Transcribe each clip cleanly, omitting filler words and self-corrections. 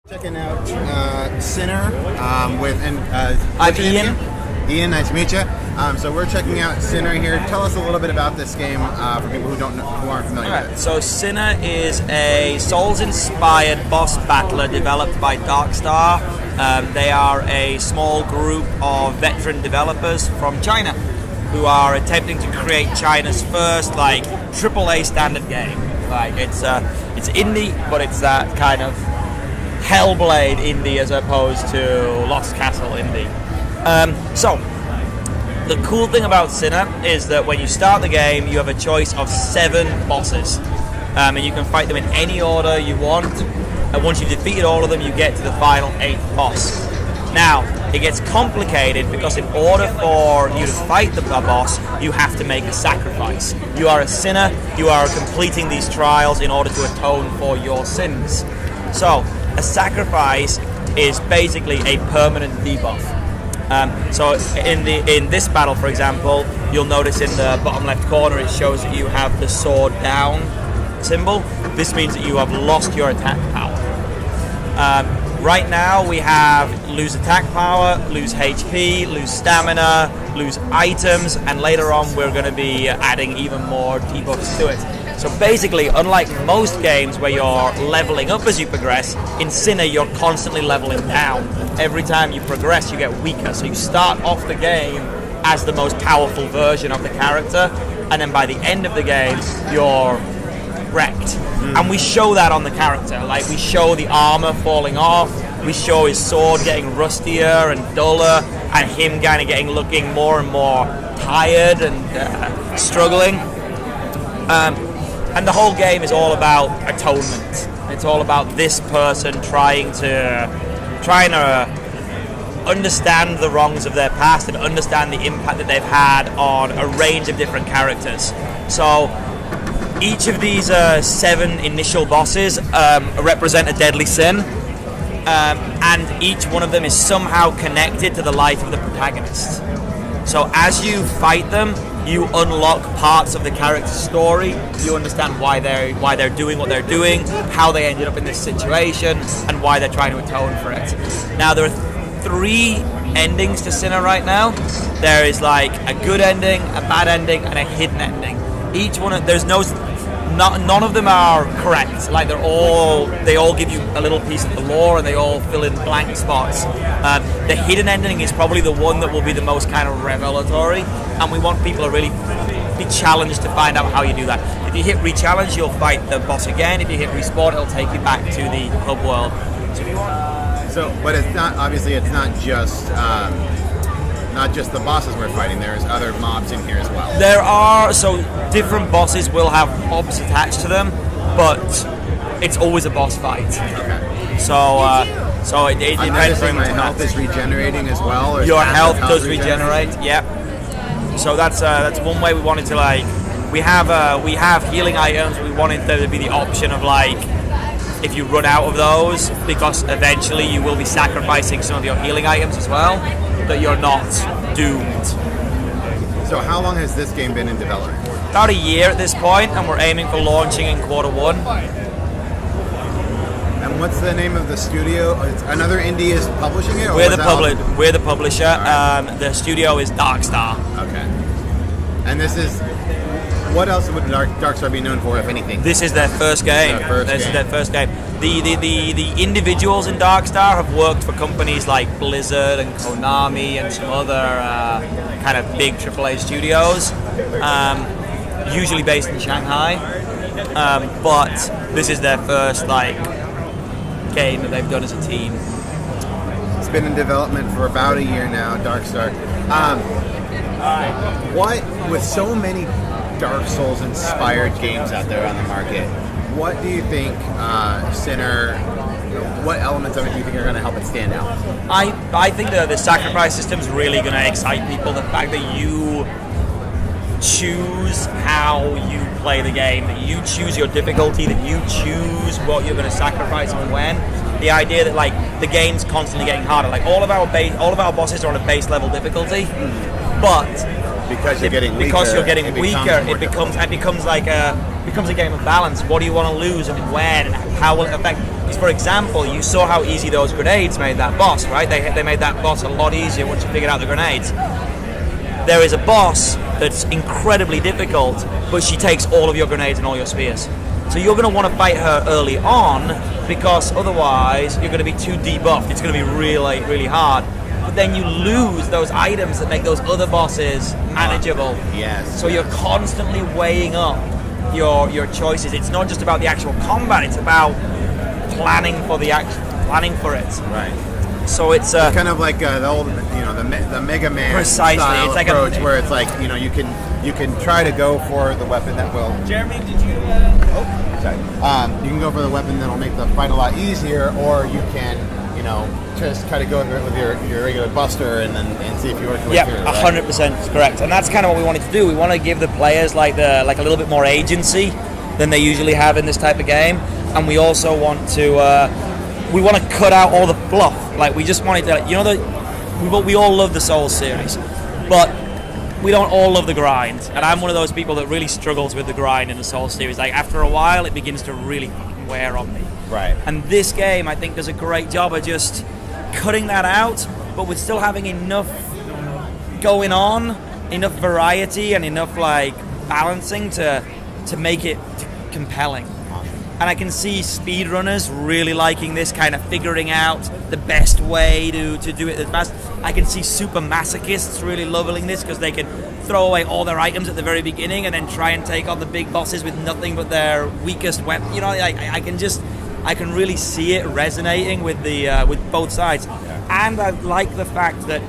Checking out Sinner with I'm Ian. Ian, nice to meet you. So we're checking out Sinner here. Tell us a little bit about this game for people who aren't familiar with it. So Sinner is a Souls-inspired boss battler developed by Darkstar. They are a small group of veteran developers from China who are attempting to create China's first AAA standard game. It's indie, but it's that kind of Hellblade indie as opposed to Lost Castle indie. So the cool thing about Sinner is that when you start the game, you have a choice of 7 bosses, and you can fight them in any order you want. And once you've defeated all of them, you get to the final 8th boss. Now, it gets complicated because in order for you to fight the boss, you have to make a sacrifice. You are a sinner, you are completing these trials in order to atone for your sins. So, a sacrifice is basically a permanent debuff. So in this battle, for example, you'll notice in the bottom left corner it shows that you have the sword down symbol. This means that you have lost your attack power. Right now we have lose attack power, lose HP, lose stamina, lose items, and later on we're going to be adding even more debuffs to it. So basically, unlike most games where you're leveling up as you progress, in Sinner you're constantly leveling down. Every time you progress, you get weaker. So you start off the game as the most powerful version of the character, and then by the end of the game, you're wrecked. And we show that on the character. We show the armor falling off, we show his sword getting rustier and duller, and him kind of looking more and more tired and struggling. And the whole game is all about atonement. It's all about this person trying to understand the wrongs of their past and understand the impact that they've had on a range of different characters. So each of these 7 initial bosses represent a deadly sin, and each one of them is somehow connected to the life of the protagonist. So as you fight them, you unlock parts of the character's story. You understand why they're doing what they're doing, how they ended up in this situation, and why they're trying to atone for it. Now there are 3 endings to Sinner right now. There is a good ending, a bad ending, and a hidden ending. Each one, none of them are correct. They all give you a little piece of the lore, and they all fill in blank spots. The hidden ending is probably the one that will be the most kind of revelatory, and we want people to really be challenged to find out how you do that. If you hit re-challenge, you'll fight the boss again. If you hit respawn, it'll take you back to the hub world. But it's not just the bosses we're fighting. There's other mobs in here as well. There are, so different bosses will have mobs attached to them, but it's always a boss fight. Okay. So it depends. My health is regenerating as well. Or your health does regenerate. Yep. So that's one way we wanted to we have healing items. We wanted there to be the option of if you run out of those, because eventually you will be sacrificing some of your healing items as well, that you're not doomed. So how long has this game been in development? About a year at this point, and we're aiming for launching in Q1. And what's the name of the studio? Another indie is publishing it? Or we're the publisher. Right. The studio is Darkstar. Okay. And this is... What else would Darkstar be known for, if anything? This is their first game. This is their first game. The individuals in Darkstar have worked for companies like Blizzard and Konami and some other kind of big AAA studios, usually based in Shanghai. But this is their first game that they've done as a team. It's been in development for about a year now, Darkstar. With so many Dark Souls inspired games out there on the market, what do you think Sinner, what elements of it do you think are going to help it stand out? I think the sacrifice system is really going to excite people. The fact that you choose how you play the game, that you choose your difficulty, that you choose what you're going to sacrifice and when. The idea that the game's constantly getting harder. All of our bosses are on a base level difficulty, but because you're getting weaker, it becomes a game of balance. What do you want to lose and when, and how will it affect? Because, for example, you saw how easy those grenades made that boss, right? They made that boss a lot easier once you figured out the grenades. There is a boss that's incredibly difficult, but she takes all of your grenades and all your spears. So you're going to want to fight her early on, because otherwise you're going to be too debuffed. It's going to be really, really hard. But then you lose those items that make those other bosses manageable. Yes. So you're constantly weighing up your choices. It's not just about the actual combat; it's about planning for it. Right. So it's kind of like the old, the Mega Man precisely. style It's like approach, where it's like, you can try to go for the weapon that will. Jeremy, did you? Sorry. You can go for the weapon that'll make the fight a lot easier, or you can, just try to go with your regular buster and see if you work your way through it. 100% correct. And that's kind of what we wanted to do. We want to give the players like a little bit more agency than they usually have in this type of game, and we also want to cut out all the fluff. Like, we just wanted to, we all love the Souls series, but we don't all love the grind. And I'm one of those people that really struggles with the grind in the Souls series. Like, after a while, it begins to really fucking wear on me. Right. And this game, I think, does a great job of just cutting that out, but with still having enough going on, enough variety, and enough balancing to make it compelling. And I can see speedrunners really liking this, kind of figuring out the best way to do it as fast. I can see super masochists really loving this, because they can throw away all their items at the very beginning and then try and take on the big bosses with nothing but their weakest weapon. I can really see it resonating with with both sides. Yeah. And I like the fact that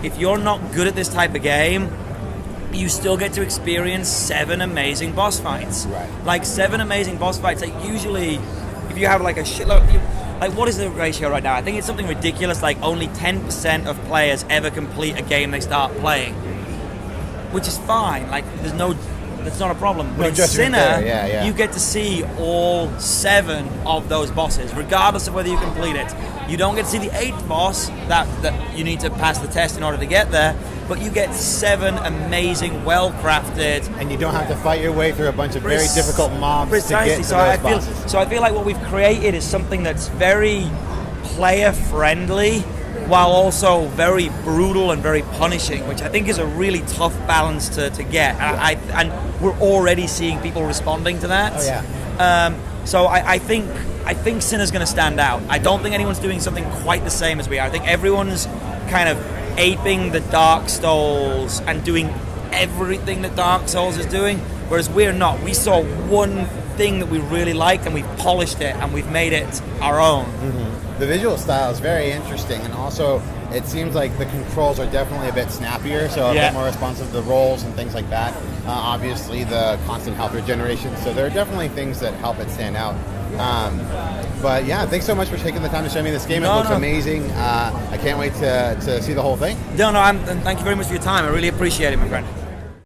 if you're not good at this type of game, you still get to experience 7 amazing boss fights. Right. 7 amazing boss fights. Usually, if you have a shitload, what is the ratio right now? I think it's something ridiculous. Only 10% of players ever complete a game they start playing, which is fine. That's not a problem. But in Sinner, you get to see all 7 of those bosses, regardless of whether you complete it. You don't get to see the 8th boss that you need to pass the test in order to get there, but you get 7 amazing, well-crafted... And you don't have to fight your way through a bunch of very difficult mobs to get to those bosses. So I feel like what we've created is something that's very player-friendly, while also very brutal and very punishing, which I think is a really tough balance to get. And we're already seeing people responding to that. Oh, yeah. So I think Sinner's going to stand out. I don't think anyone's doing something quite the same as we are. I think everyone's kind of aping the Dark Souls and doing everything that Dark Souls is doing, whereas we're not. We saw one thing that we really liked, and we've polished it, and we've made it our own. Mm-hmm. The visual style is very interesting, and also it seems like the controls are definitely a bit snappier, so a bit more responsive to the rolls and things like that. Obviously, the constant health regeneration, so there are definitely things that help it stand out. But yeah, thanks so much for taking the time to show me this game. It looks amazing. I can't wait to see the whole thing. Thank you very much for your time. I really appreciate it, my friend.